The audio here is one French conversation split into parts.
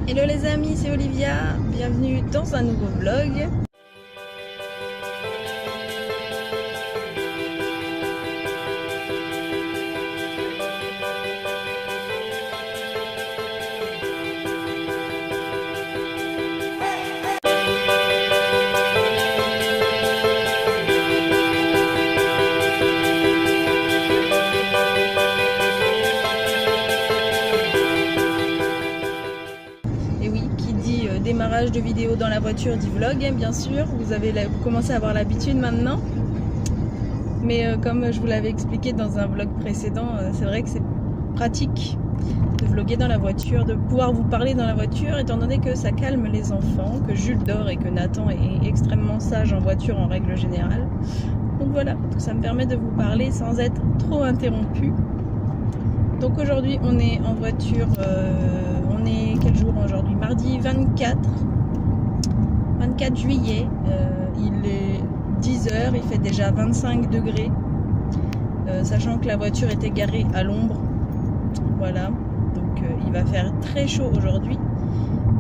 Hello les amis, c'est Olivia, bienvenue dans un nouveau vlog. Démarrage de vidéo dans la voiture dit vlog, bien sûr, vous commencez à avoir l'habitude maintenant, mais comme je vous l'avais expliqué dans un vlog précédent, c'est vrai que c'est pratique de vlogger dans la voiture, de pouvoir vous parler dans la voiture, étant donné que ça calme les enfants, que Jules dort et que Nathan est extrêmement sage en voiture en règle générale. Donc voilà, ça me permet de vous parler sans être trop interrompu. Donc aujourd'hui on est en voiture, on est quel jour aujourd'hui? Mardi 24 juillet, il est 10h, il fait déjà 25 degrés, sachant que la voiture était garée à l'ombre. Voilà, donc il va faire très chaud aujourd'hui.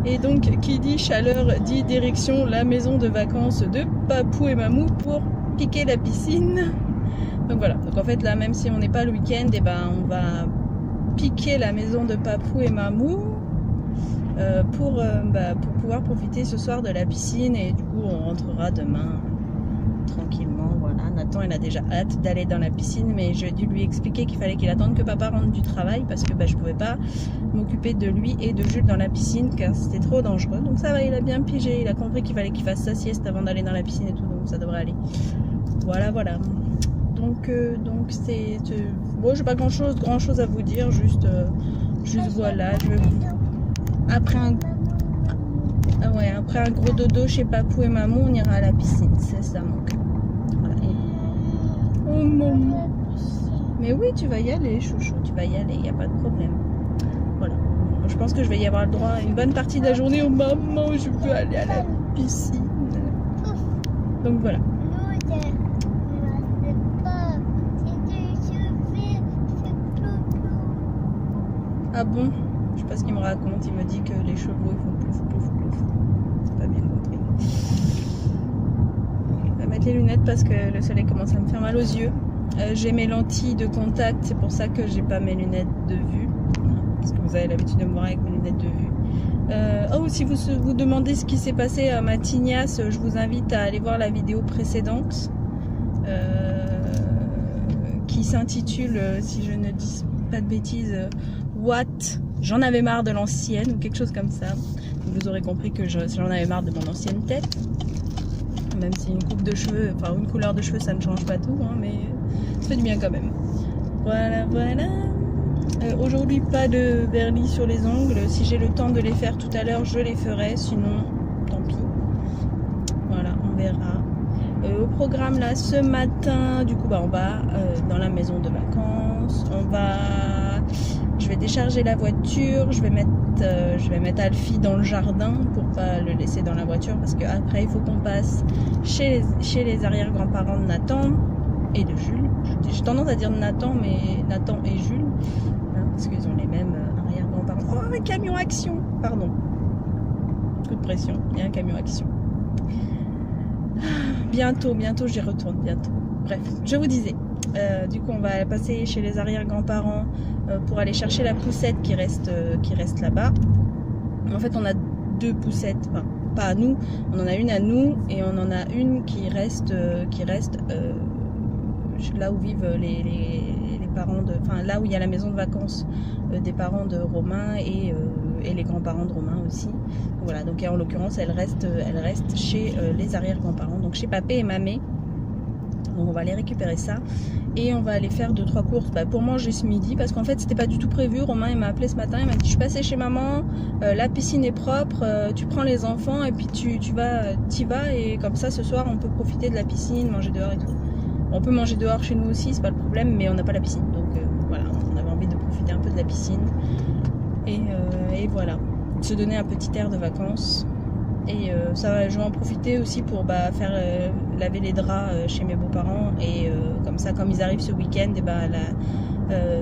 Et donc qui dit chaleur dit direction la maison de vacances de Papou et Mamou pour piquer la piscine. Donc voilà, donc en fait là même si on n'est pas le week-end, et ben on va piquer la maison de Papou et Mamou pour pouvoir profiter ce soir de la piscine, et du coup on rentrera demain tranquillement. Voilà, Nathan il a déjà hâte d'aller dans la piscine, mais j'ai dû lui expliquer qu'il fallait qu'il attende que papa rentre du travail parce que je pouvais pas m'occuper de lui et de Jules dans la piscine car c'était trop dangereux. Donc ça va, il a bien pigé, il a compris qu'il fallait qu'il fasse sa sieste avant d'aller dans la piscine et tout, donc ça devrait aller. Voilà. Donc c'est bon, j'ai pas grand chose à vous dire, juste voilà, après un gros dodo chez Papou et Mamou, on ira à la piscine, c'est ça mon cœur. Voilà. Oh maman. Mais oui, tu vas y aller, chouchou, tu vas y aller, il y a pas de problème. Voilà. Je pense que je vais y avoir le droit une bonne partie de la journée. Oh maman, je veux aller à la piscine. Donc voilà. Ah bon? Je sais pas ce qu'il me raconte, il me dit que les chevaux ils font plouf plouf plouf. C'est pas bien compris. Je vais mettre les lunettes parce que le soleil commence à me faire mal aux yeux. J'ai mes lentilles de contact, c'est pour ça que j'ai pas mes lunettes de vue. Parce que vous avez l'habitude de me voir avec mes lunettes de vue. Oh, si vous vous demandez ce qui s'est passé à ma tignasse, je vous invite à aller voir la vidéo précédente qui s'intitule, si je ne dis pas de bêtises, What? J'en avais marre de l'ancienne ou quelque chose comme ça. Vous aurez compris que j'en avais marre de mon ancienne tête. Même si une coupe de cheveux, enfin une couleur de cheveux, ça ne change pas tout, hein, mais ça fait du bien quand même. Voilà. Aujourd'hui, pas de vernis sur les ongles. Si j'ai le temps de les faire tout à l'heure, je les ferai. Sinon, tant pis. Voilà, on verra. Au programme là, ce matin, du coup, on va dans la maison de vacances. Je vais décharger la voiture, je vais mettre Alfie dans le jardin pour pas le laisser dans la voiture parce qu'après il faut qu'on passe chez les arrière-grands-parents de Nathan et de Jules. J'ai tendance à dire Nathan, mais Nathan et Jules, hein, parce qu'ils ont les mêmes arrière-grands-parents. Oh, un camion action, pardon. Coup de pression, il y a un camion action. Bientôt, j'y retourne bientôt. Bref, je vous disais. Du coup on va passer chez les arrière-grands-parents pour aller chercher la poussette qui reste là-bas. En fait on a deux poussettes, enfin pas à nous, on en a une à nous et on en a une qui reste là où vivent les parents enfin là où il y a la maison de vacances des parents de Romain et les grands-parents de Romain aussi. Voilà, donc en l'occurrence elle reste chez les arrière-grands-parents, donc chez papé et mamé. Donc on va aller récupérer ça et on va aller faire 2-3 courses pour manger ce midi parce qu'en fait c'était pas du tout prévu. Romain il m'a appelé ce matin, il m'a dit je suis passée chez maman, la piscine est propre, tu prends les enfants et puis t'y vas et comme ça ce soir on peut profiter de la piscine, manger dehors et tout. On peut manger dehors chez nous aussi, c'est pas le problème, mais on n'a pas la piscine, donc voilà, on avait envie de profiter un peu de la piscine et voilà, se donner un petit air de vacances. Et je vais en profiter aussi pour faire laver les draps chez mes beaux-parents et comme ça, comme ils arrivent ce week-end,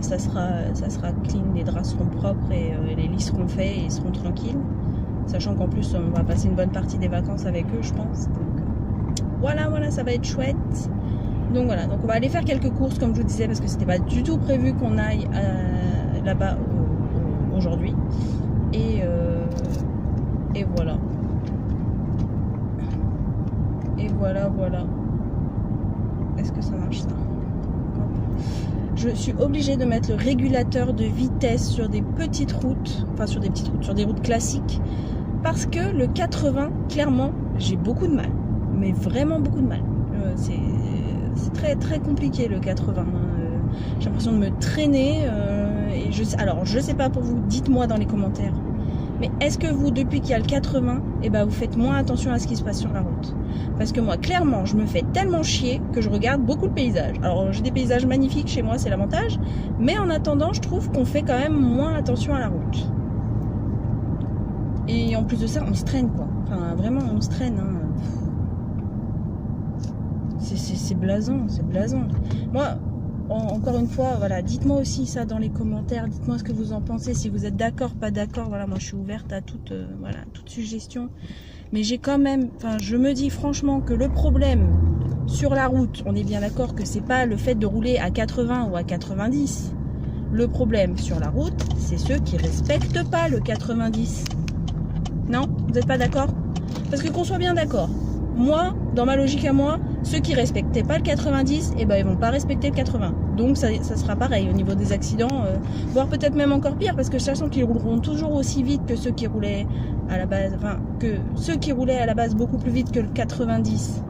ça sera clean, les draps seront propres et les lits seront faits et ils seront tranquilles. Sachant qu'en plus, on va passer une bonne partie des vacances avec eux, je pense. Donc, voilà, ça va être chouette. Donc voilà, donc on va aller faire quelques courses, comme je vous disais, parce que c'était pas du tout prévu qu'on aille là-bas aujourd'hui. Et voilà. Et voilà. Est-ce que ça marche, ça? Je suis obligée de mettre le régulateur de vitesse sur des petites routes, enfin sur des petites routes, sur des routes classiques, parce que le 80, clairement, j'ai beaucoup de mal, mais vraiment beaucoup de mal. C'est très très compliqué le 80. J'ai l'impression de me traîner. Alors je sais pas pour vous, dites-moi dans les commentaires. Mais est-ce que vous, depuis qu'il y a le 80, vous faites moins attention à ce qui se passe sur la route? Parce que moi, clairement, je me fais tellement chier que je regarde beaucoup le paysage. Alors, j'ai des paysages magnifiques chez moi, c'est l'avantage. Mais en attendant, je trouve qu'on fait quand même moins attention à la route. Et en plus de ça, on se traîne, quoi. Enfin, vraiment, on se traîne. Hein. C'est blasant, c'est blasant. Moi... Encore une fois, voilà, dites-moi aussi ça dans les commentaires, dites-moi ce que vous en pensez, si vous êtes d'accord, pas d'accord, voilà, moi je suis ouverte à toute suggestion, mais j'ai quand même, je me dis franchement que le problème sur la route, on est bien d'accord que c'est pas le fait de rouler à 80 ou à 90, le problème sur la route, c'est ceux qui respectent pas le 90, non, vous n'êtes pas d'accord? Parce que qu'on soit bien d'accord, moi, dans ma logique à moi, ceux qui respectaient pas le 90, ils vont pas respecter le 80. Donc ça sera pareil au niveau des accidents, voire peut-être même encore pire, parce que sachant qu'ils rouleront toujours aussi vite que ceux qui roulaient à la base, beaucoup plus vite que le 90,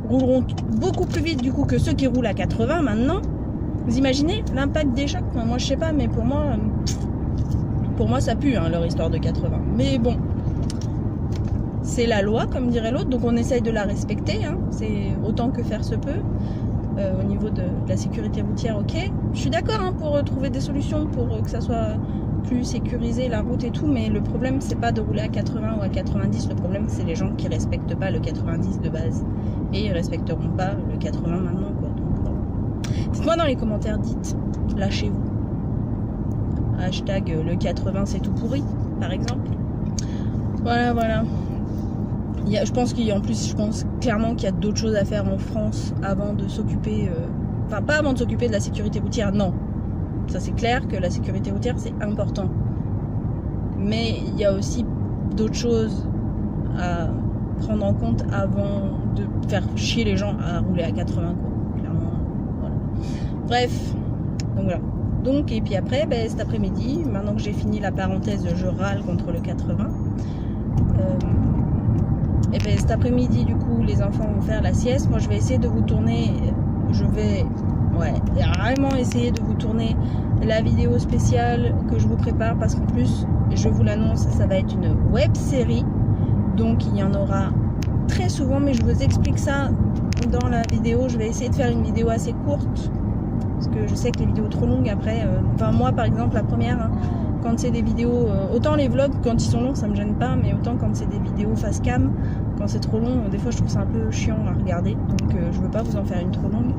rouleront beaucoup plus vite du coup que ceux qui roulent à 80 maintenant. Vous imaginez l'impact des chocs? Moi je sais pas, mais pour moi ça pue leur histoire de 80. Mais bon. C'est la loi, comme dirait l'autre, donc on essaye de la respecter, c'est autant que faire se peut. Au niveau de la sécurité routière, ok. Je suis d'accord pour trouver des solutions pour que ça soit plus sécurisé, la route et tout, mais le problème, c'est pas de rouler à 80 ou à 90, le problème, c'est les gens qui respectent pas le 90 de base. Et ils respecteront pas le 80 maintenant, quoi. Donc, bon. Dites-moi dans les commentaires, lâchez-vous. Hashtag le 80, c'est tout pourri, par exemple. Voilà. Je pense clairement qu'il y a d'autres choses à faire en France avant de s'occuper, pas avant de s'occuper de la sécurité routière, non. Ça c'est clair que la sécurité routière c'est important. Mais il y a aussi d'autres choses à prendre en compte avant de faire chier les gens à rouler à 80, quoi. Clairement, voilà. Bref, donc voilà. Donc, et puis après, cet après-midi, maintenant que j'ai fini la parenthèse je râle contre le 80, cet après-midi, du coup, les enfants vont faire la sieste. Moi, je vais essayer de vous tourner. Vraiment essayer de vous tourner la vidéo spéciale que je vous prépare. Parce qu'en plus, je vous l'annonce, ça va être une web série. Donc, il y en aura très souvent. Mais je vous explique ça dans la vidéo. Je vais essayer de faire une vidéo assez courte. Parce que je sais que les vidéos trop longues, après... moi, par exemple, la première... quand c'est des vidéos, autant les vlogs quand ils sont longs ça me gêne pas, mais autant quand c'est des vidéos face cam, quand c'est trop long, des fois je trouve ça un peu chiant à regarder, donc je veux pas vous en faire une trop longue,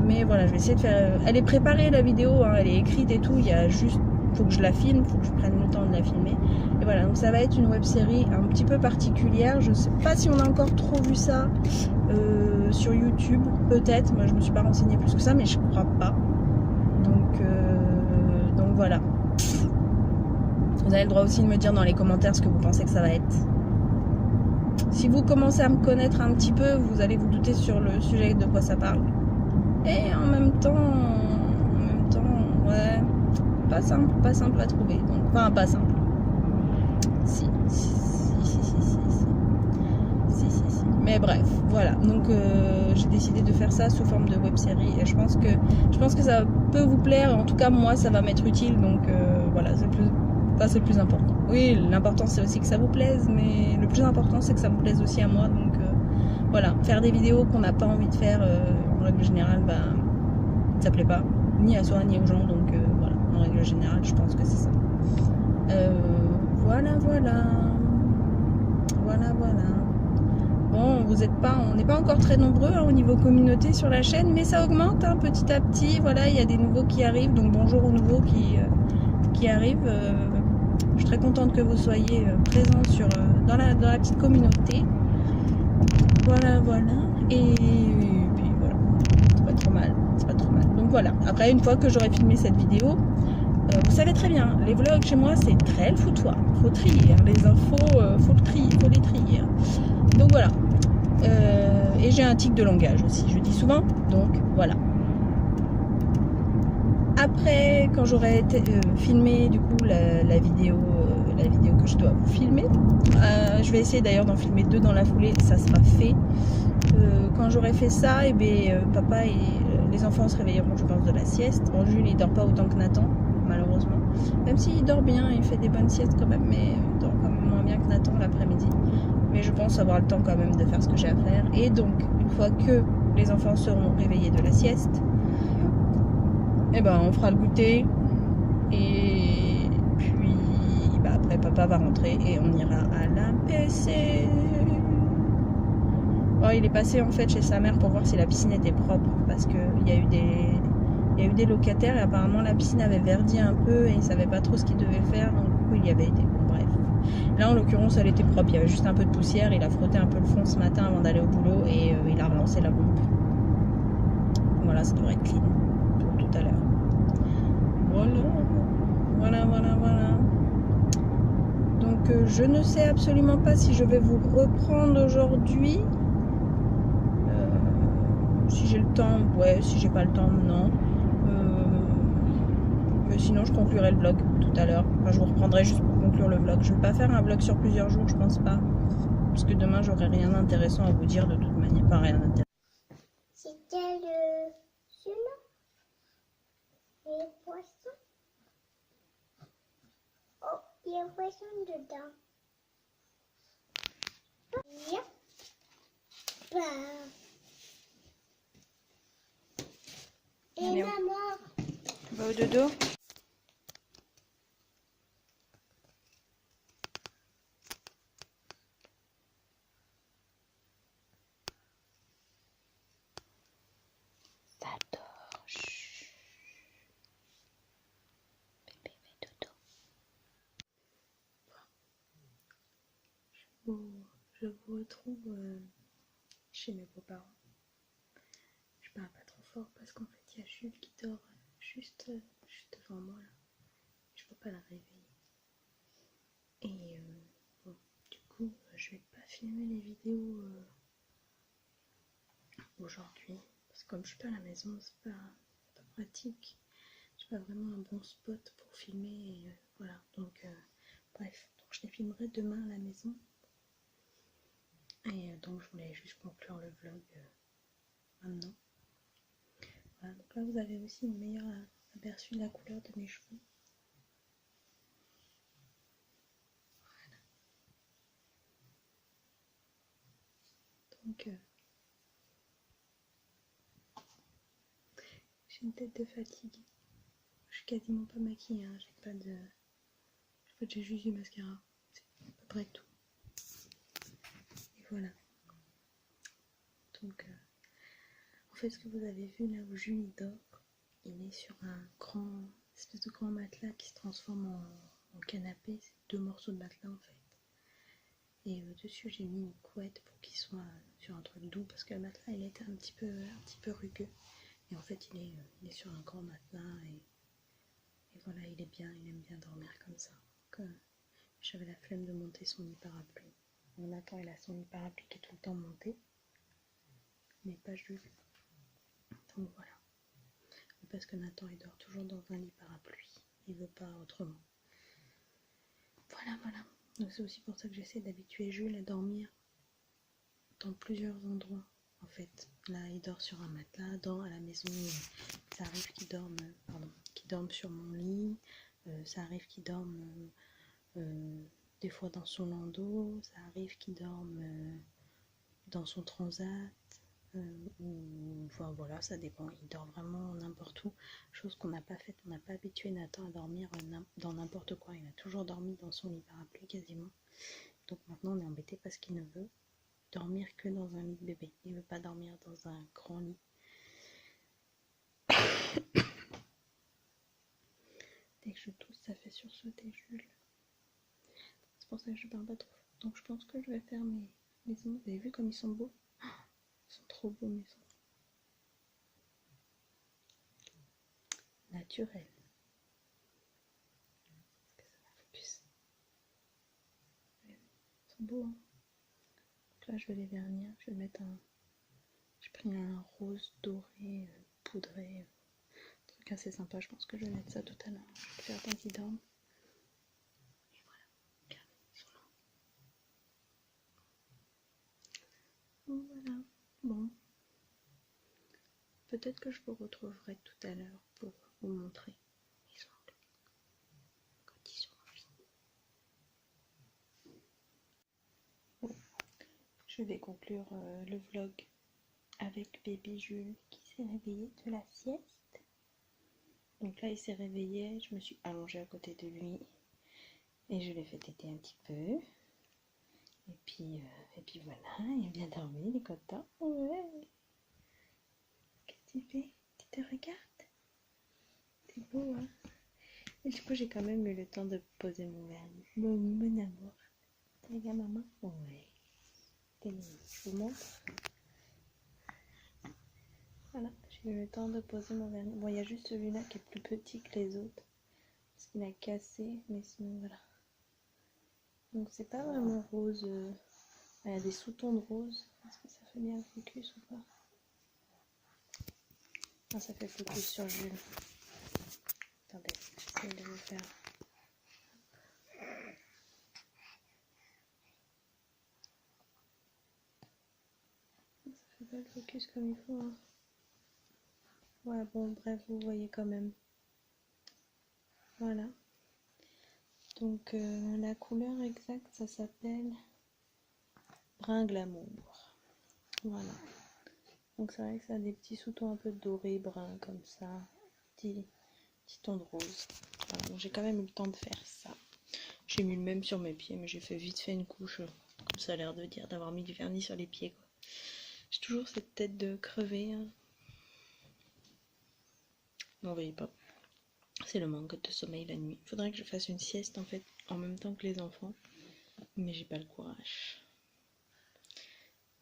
mais voilà, je vais essayer de faire, elle est préparée la vidéo, elle est écrite et tout, il y a juste, faut que je la filme, faut que je prenne le temps de la filmer, et voilà, donc ça va être une web série un petit peu particulière, je sais pas si on a encore trop vu ça sur YouTube, peut-être, moi je me suis pas renseignée plus que ça, mais je crois pas, donc voilà. Vous avez le droit aussi de me dire dans les commentaires ce que vous pensez que ça va être. Si vous commencez à me connaître un petit peu, vous allez vous douter sur le sujet de quoi ça parle. Et en même temps, ouais, pas simple à trouver. Donc, enfin, pas simple. Si. Mais bref, voilà. Donc, j'ai décidé de faire ça sous forme de web série. Et je pense que ça peut vous plaire. En tout cas, moi, ça va m'être utile. Donc, voilà, c'est le plus important. Oui, l'important c'est aussi que ça vous plaise, mais le plus important c'est que ça me plaise aussi à moi. Donc voilà, faire des vidéos qu'on n'a pas envie de faire, en règle générale, ça plaît pas, ni à soi ni aux gens. Donc voilà, en règle générale, je pense que c'est ça. Voilà. Bon, on n'est pas encore très nombreux au niveau communauté sur la chaîne, mais ça augmente petit à petit. Voilà, il y a des nouveaux qui arrivent, donc bonjour aux nouveaux qui arrivent. Je suis très contente que vous soyez présents dans la petite communauté. Voilà. Et puis voilà, c'est pas trop mal. Donc voilà, après une fois que j'aurai filmé cette vidéo, vous savez très bien, les vlogs chez moi c'est très le foutoir. Faut trier, hein, les infos, faut les trier. Hein. Donc voilà. Et j'ai un tic de langage aussi, je dis souvent. Donc voilà. Après, quand j'aurai filmé du coup la vidéo que je dois vous filmer, je vais essayer d'ailleurs d'en filmer 2 dans la foulée, ça sera fait. Quand j'aurai fait ça, et papa et les enfants se réveilleront, je pense, de la sieste. Bon, Jules il dort pas autant que Nathan, malheureusement. Même s'il dort bien, il fait des bonnes siestes quand même, mais il dort quand même moins bien que Nathan l'après-midi. Mais je pense avoir le temps quand même de faire ce que j'ai à faire. Et donc, une fois que les enfants seront réveillés de la sieste, on fera le goûter. Et puis, après, papa va rentrer et on ira à la PC. Oh, il est passé en fait chez sa mère pour voir si la piscine était propre. Parce qu'il y a eu des locataires et apparemment la piscine avait verdi un peu et il savait pas trop ce qu'il devait faire. Donc, du coup, il y avait été. Bon, bref. Là, en l'occurrence, elle était propre. Il y avait juste un peu de poussière. Il a frotté un peu le fond ce matin avant d'aller au boulot et il a relancé la pompe. Voilà, ça devrait être clean pour tout à l'heure. Voilà. Donc, je ne sais absolument pas si je vais vous reprendre aujourd'hui. Si j'ai le temps, ouais. Si j'ai pas le temps, non. Mais sinon, je conclurai le vlog tout à l'heure. Enfin, je vous reprendrai juste pour conclure le vlog. Je vais pas faire un vlog sur plusieurs jours, je pense pas. Parce que demain, j'aurai rien d'intéressant à vous dire de toute manière. Pas rien d'intéressant. C'était le saumon et le poisson. Oh, il y a un poisson dedans. Yep. Et Allez, maman. Va au dodo. Ça dort. Chut. Bébé fait dodo. Je vous retrouve chez mes beaux-parents. Je parle pas trop fort parce qu'en fait il y a Jules qui dort juste devant moi là. Je peux pas la réveiller. Et bon, du coup je vais pas filmer les vidéos aujourd'hui parce que comme je suis pas à la maison, c'est pas pratique. J'ai pas vraiment un bon spot pour filmer et voilà. Donc bref, donc je les filmerai demain à la maison. Et donc je voulais juste conclure le vlog maintenant. Voilà, donc là vous avez aussi une meilleure aperçu de la couleur de mes cheveux. Voilà. Donc j'ai une tête de fatigue. Je suis quasiment pas maquillée, hein. J'ai pas de. En fait j'ai juste du mascara. C'est à peu près tout. Et voilà. Donc en fait ce que vous avez vu là où Jules dort, il est sur un espèce de grand matelas qui se transforme en canapé. C'est 2 morceaux de matelas en fait. Et dessus j'ai mis une couette pour qu'il soit sur un truc doux parce que le matelas il était un petit peu rugueux. Et en fait il est sur un grand matelas et voilà, il aime bien dormir comme ça. Donc, j'avais la flemme de monter son lit parapluie. Nathan il a son lit parapluie qui est tout le temps monté, mais pas Jules. Donc voilà. Parce que Nathan il dort toujours dans un lit parapluie. Il veut pas autrement. Voilà. Donc c'est aussi pour ça que j'essaie d'habituer Jules à dormir dans plusieurs endroits. En fait, là il dort sur un matelas, à la maison, ça arrive qu'il dorme sur mon lit, ça arrive qu'il dorme des fois dans son landau, ça arrive qu'il dorme dans son transat, enfin voilà, ça dépend, il dort vraiment n'importe où, chose qu'on n'a pas faite, on n'a pas habitué Nathan à dormir dans n'importe quoi, il a toujours dormi dans son lit parapluie quasiment, donc maintenant on est embêté parce qu'il ne veut dormir que dans un lit de bébé, il veut pas dormir dans un grand lit. Dès que je tousse, ça fait sursauter Jules. ça que je parle pas trop. Donc je pense que je vais faire mes ongles. Vous avez vu comme ils sont beaux? Ils sont trop beaux mes ongles. Naturel. Est-ce que ça va focus? Ils sont beaux, hein? Donc là je vais les vernir. Je vais mettre un... J'ai pris un rose doré poudré. Truc assez sympa. Je pense que je vais mettre ça tout à l'heure. Je vais le faire tant qu'ils dorment. Et voilà. Regardez, ils sont là. Donc voilà. Bon. Peut-être que je vous retrouverai tout à l'heure pour vous montrer mes ongles quand ils seront finis. Bon. Je vais conclure le vlog avec bébé Jules qui s'est réveillé de la sieste. Donc là il s'est réveillé, je me suis allongée à côté de lui et je l'ai fait téter un petit peu. Et puis voilà, il a bien dormi, il est content. Ouais. Qu'est-ce que tu fais? Tu te regardes? C'est beau, hein? Et du coup j'ai quand même eu le temps de poser mon vernis. Mon amour. Tu regardes maman? Ouais. Je vous montre. Voilà, j'ai eu le temps de poser mon vernis. Bon, il y a juste celui-là qui est plus petit que les autres. Parce qu'il a cassé, mais sinon voilà. Donc c'est pas vraiment rose. Il y a des sous-tons de rose. Est-ce que ça fait bien le focus ou pas? Non, ça fait focus sur Jules. Attendez, j'essaie de vous faire. Ça fait pas le focus comme il faut, hein. Ouais, bon, bref, vous voyez quand même. Voilà. Donc la couleur exacte, ça s'appelle brun glamour. Voilà. Donc c'est vrai que ça a des petits sous-tons un peu dorés, bruns comme ça. Petit ton de rose. Voilà, donc j'ai quand même eu le temps de faire ça. J'ai mis le même sur mes pieds, mais j'ai fait vite fait une couche, comme ça a l'air de dire, d'avoir mis du vernis sur les pieds, quoi. J'ai toujours cette tête de crever, hein. Vous voyez pas. C'est le manque de sommeil la nuit. Il faudrait que je fasse une sieste en fait en même temps que les enfants, mais j'ai pas le courage.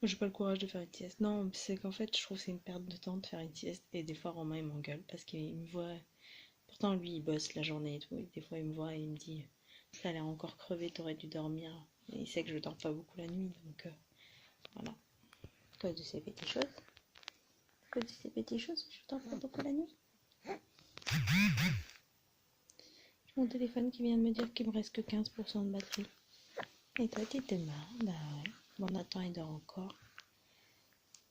J'ai pas le courage de faire une sieste. Non, c'est qu'en fait je trouve que c'est une perte de temps de faire une sieste et des fois Romain il m'engueule parce qu'il me voit. Pourtant lui il bosse la journée et tout, et des fois il me voit et il me dit ça a l'air encore crevé, t'aurais dû dormir. Et il sait que je dors pas beaucoup la nuit, donc voilà. À cause de ces petites choses. À cause de ces petites choses, je dors pas beaucoup la nuit. Mon téléphone qui vient de me dire qu'il me reste que 15% de batterie. Et toi, tu te marres? Bah ouais. Bon, Nathan, il dort encore.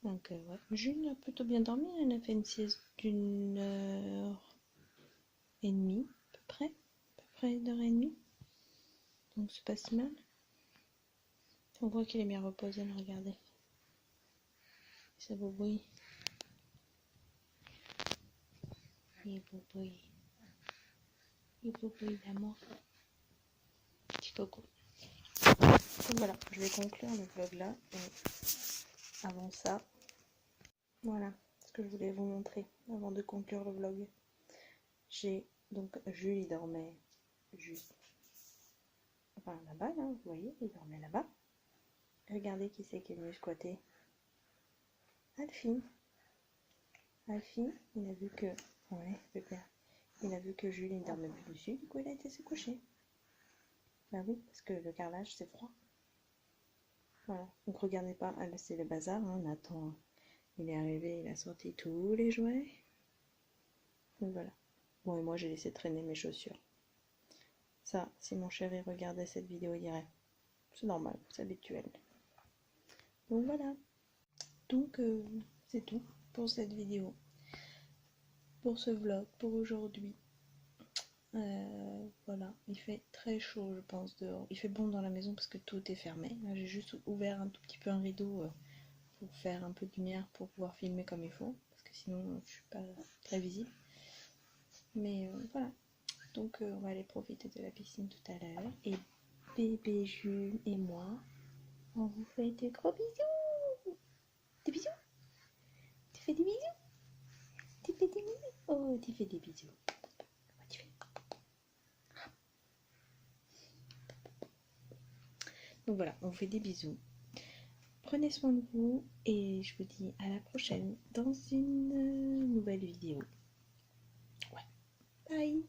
Donc, ouais. Jules a plutôt bien dormi. Elle a fait une sieste d'une heure et demie, à peu près. À peu près une heure et demie. Donc, c'est pas si mal. On voit qu'il est bien reposé, là, regardez. C'est beau bruit. Il est beau bruit. Il est beau bruit d'amour. Petit coco. Donc voilà, je vais conclure le vlog là. Et avant ça, voilà ce que je voulais vous montrer avant de conclure le vlog. J'ai donc Jules, il dormait juste enfin là-bas, là, vous voyez, il dormait là-bas. Regardez qui c'est qui est venu squatter. Alfie. Alfie, il a vu que ouais, super. Il a vu que Jules il dormait plus dessus, du coup il a été se coucher. Bah oui, parce que le carrelage c'est froid. Voilà, donc regardez pas, c'est le bazar, hein. Nathan, il est arrivé, il a sorti tous les jouets. Donc voilà. Bon, et moi j'ai laissé traîner mes chaussures. Ça, si mon chéri regardait cette vidéo, il dirait c'est normal, c'est habituel. Donc voilà. Donc c'est tout pour cette vidéo. Pour ce vlog, pour aujourd'hui. Voilà, il fait très chaud je pense dehors. Il fait bon dans la maison parce que tout est fermé. Là j'ai juste ouvert un tout petit peu un rideau pour faire un peu de lumière pour pouvoir filmer comme il faut. Parce que sinon je suis pas très visible. Mais voilà. Donc on va aller profiter de la piscine tout à l'heure. Et bébé Jules et moi, on vous fait de gros bisous. Des bisous. Tu fais des bisous. Tu fais des bisous. Oh, tu fais des bisous. Comment tu fais? Donc voilà, on vous fait des bisous. Prenez soin de vous et je vous dis à la prochaine dans une nouvelle vidéo. Ouais. Bye.